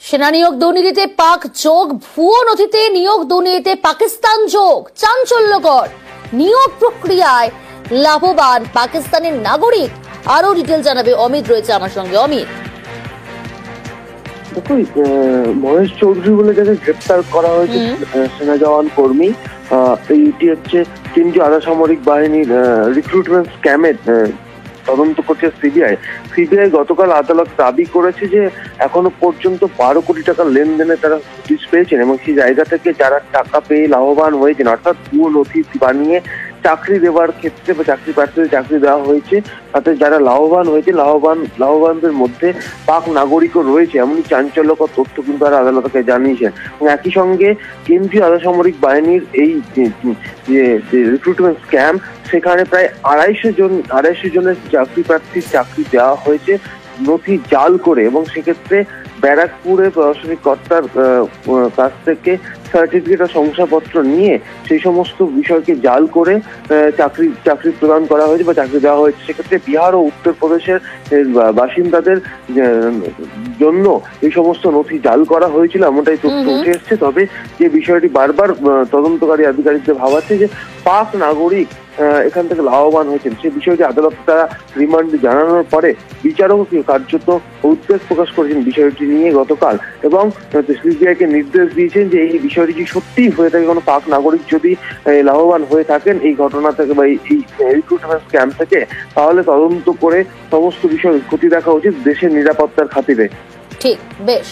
সেনা নিয়োগ দুর্নীতিতে পাক যোগ, ভুয়ো নথিতে নিয়োগ দুর্নীতিতে পাকিস্তান যোগ, চাঞ্চল্যকর। নিয়োগ প্রক্রিয়ায় লাভবান পাকিস্তানের নাগরিক। আরো ডিটেল জানাবে অমিত, রয়েছে আমার সঙ্গে। অমিত, দেখুন, মহেশ চৌধুরী বলে যাকে গ্রেপ্তার করা হয়েছে, সেনা জওয়ান কর্মী, এইটি হচ্ছে কেন্দ্রীয় আধা সামরিক বাহিনীর রিক্রুটমেন্ট স্ক্যামের তদন্ত করছে সিবিআই। গতকাল আদালত দাবি করেছে যে এখনো পর্যন্ত 12 কোটি টাকার লেনদেনে তারা নোটিশ পেয়েছেন এবং সেই জায়গা থেকে যারা টাকা পেয়ে লাভবান হয়েছেন, অর্থাৎ ভুয়ো নথি বানিয়ে চাকরি দেওয়ার ক্ষেত্রে বা চাকরি প্রার্থীদের চাকরি দেওয়া হয়েছে, তাতে যারা লাভবান হয়েছে লাভবানদের মধ্যে পাক নাগরিকও রয়েছে, এমনই চাঞ্চল্যকর তথ্য কিন্তু তারা আদালতকে জানিয়েছেন। এবং একই সঙ্গে কেন্দ্রীয় আধা সামরিক বাহিনীর এই যে রিক্রুটমেন্ট স্ক্যাম, সেখানে প্রায় 250 জনের চাকরি প্রার্থীর চাকরি দেওয়া হয়েছে নথি জাল করে, এবং সেক্ষেত্রে ব্যারাকপুরে প্রশাসনিক কর্তার কাছ থেকে সার্টিফিকেট ও শংসাপত্র নিয়ে সেই সমস্ত বিষয়কে জাল করে চাকরি প্রদান করা হয়েছে বা চাকরি দেওয়া হয়েছে। সেক্ষেত্রে বিহার ও উত্তরপ্রদেশের বাসিন্দাদের জন্য এই সমস্ত নথি জাল করা হয়েছিল, এমনটাই তথ্য উঠে এসছে। তবে যে বিষয়টি বারবার তদন্তকারী আধিকারিকদের ভাবাচ্ছে যে পাক নাগরিক এখান থেকে লাভবান হয়েছেন, সেই বিষয়টি আদালত তারা রিমান্ডে জানানোর পরে বিচারক কার্যত উদ্বেগ প্রকাশ করেছেন বিষয়টি নিয়ে গতকাল, এবং সিবিআইকে নির্দেশ দিয়েছেন যে এই বিষয়টি যদি সত্যিই হয়ে থাকে, কোনো পাক নাগরিক যদি লাভবান হয়ে থাকেন এই ঘটনা থেকে বা এই রিক্রুটমেন্ট স্ক্যাম থেকে, তাহলে তদন্ত করে সমস্ত বিষয় খতিয়ে দেখা উচিত দেশের নিরাপত্তার খাতিরে। ঠিক, বেশ।